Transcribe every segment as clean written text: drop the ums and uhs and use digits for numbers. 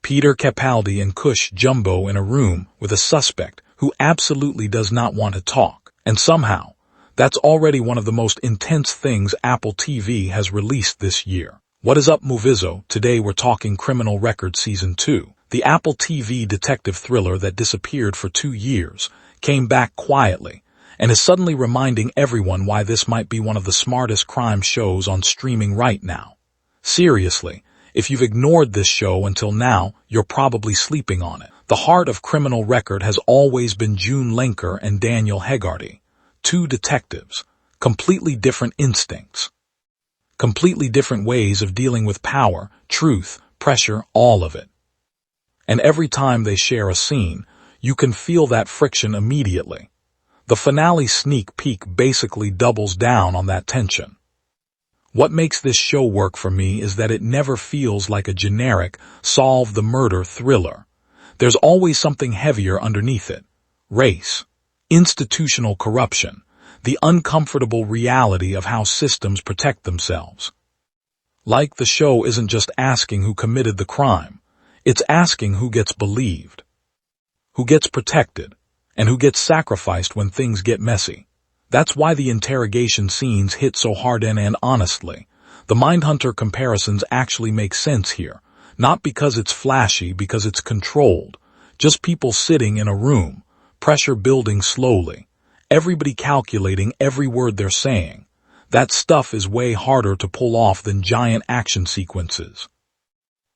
Capaldi and Cush Jumbo in a room with a suspect who absolutely does not want to talk. And somehow, that's already one of the most intense things Apple TV has released this year. What is up, Movizo? Today we're talking Criminal Record Season 2. The Apple TV detective thriller that disappeared for 2 years came back quietly and is suddenly reminding everyone why this might be one of the smartest crime shows on streaming right now. Seriously, if you've ignored this show until now, you're probably sleeping on it. The heart of Criminal Record has always been June Lenker and Daniel Hegarty, two detectives, completely different instincts, completely different ways of dealing with power, truth, pressure, all of it. And every time they share a scene, you can feel that friction immediately. The finale sneak peek basically doubles down on that tension. What makes this show work for me is that it never feels like a generic solve the murder thriller. There's always something heavier underneath it. Race, institutional corruption, the uncomfortable reality of how systems protect themselves. Like the show isn't just asking who committed the crime, it's asking who gets believed, who gets protected, and who gets sacrificed when things get messy. That's why the interrogation scenes hit so hard and honestly, the Mindhunter comparisons actually make sense here. Not because it's flashy, because it's controlled. Just people sitting in a room, pressure building slowly, everybody calculating every word they're saying. That stuff is way harder to pull off than giant action sequences.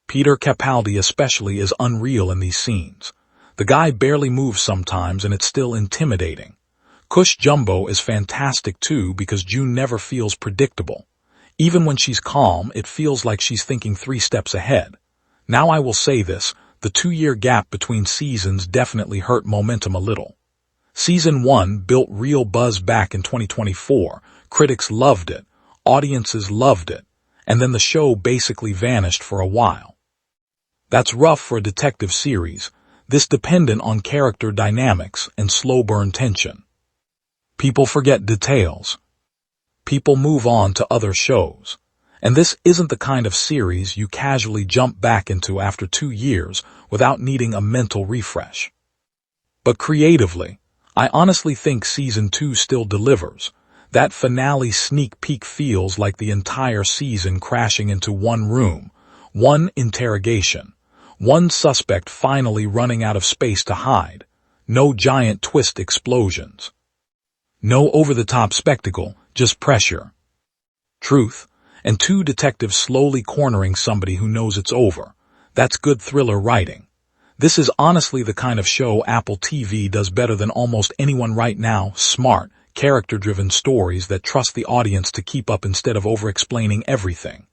Capaldi especially is unreal in these scenes. The guy barely moves sometimes and it's still intimidating. Cush Jumbo is fantastic too because June never feels predictable. Even when she's calm, it feels like she's thinking 3 steps ahead. Now I will say this, the 2-year gap between seasons definitely hurt momentum a little. Season 1 built real buzz back in 2024, critics loved it, audiences loved it, and then the show basically vanished for a while. That's rough for a detective series, this dependent on character dynamics and slow burn tension. People forget details. People move on to other shows. And this isn't the kind of series you casually jump back into after 2 years without needing a mental refresh. But creatively, I honestly think Season 2 still delivers. That finale sneak peek feels like the entire season crashing into one room, one interrogation, one suspect finally running out of space to hide. No giant twist explosions. No over-the-top spectacle, just pressure, truth, and 2 detectives slowly cornering somebody who knows it's over. That's good thriller writing. This is honestly the kind of show Apple TV does better than almost anyone right now. Smart, character-driven stories that trust the audience to keep up instead of over-explaining everything.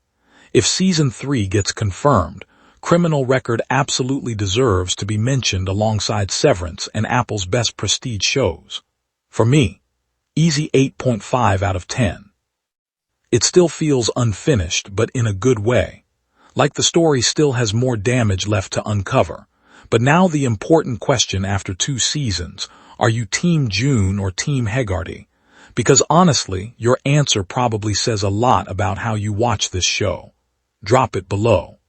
If Season 3 gets confirmed, Criminal Record absolutely deserves to be mentioned alongside Severance and Apple's best prestige shows. For me, easy 8.5 out of 10. It still feels unfinished, but in a good way. Like the story still has more damage left to uncover. But now the important question after 2 seasons, are you Team June or Team Hegarty? Because honestly, your answer probably says a lot about how you watch this show. Drop it below.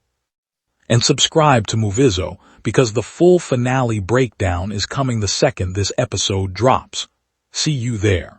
And subscribe to Movizo because the full finale breakdown is coming the second this episode drops. See you there.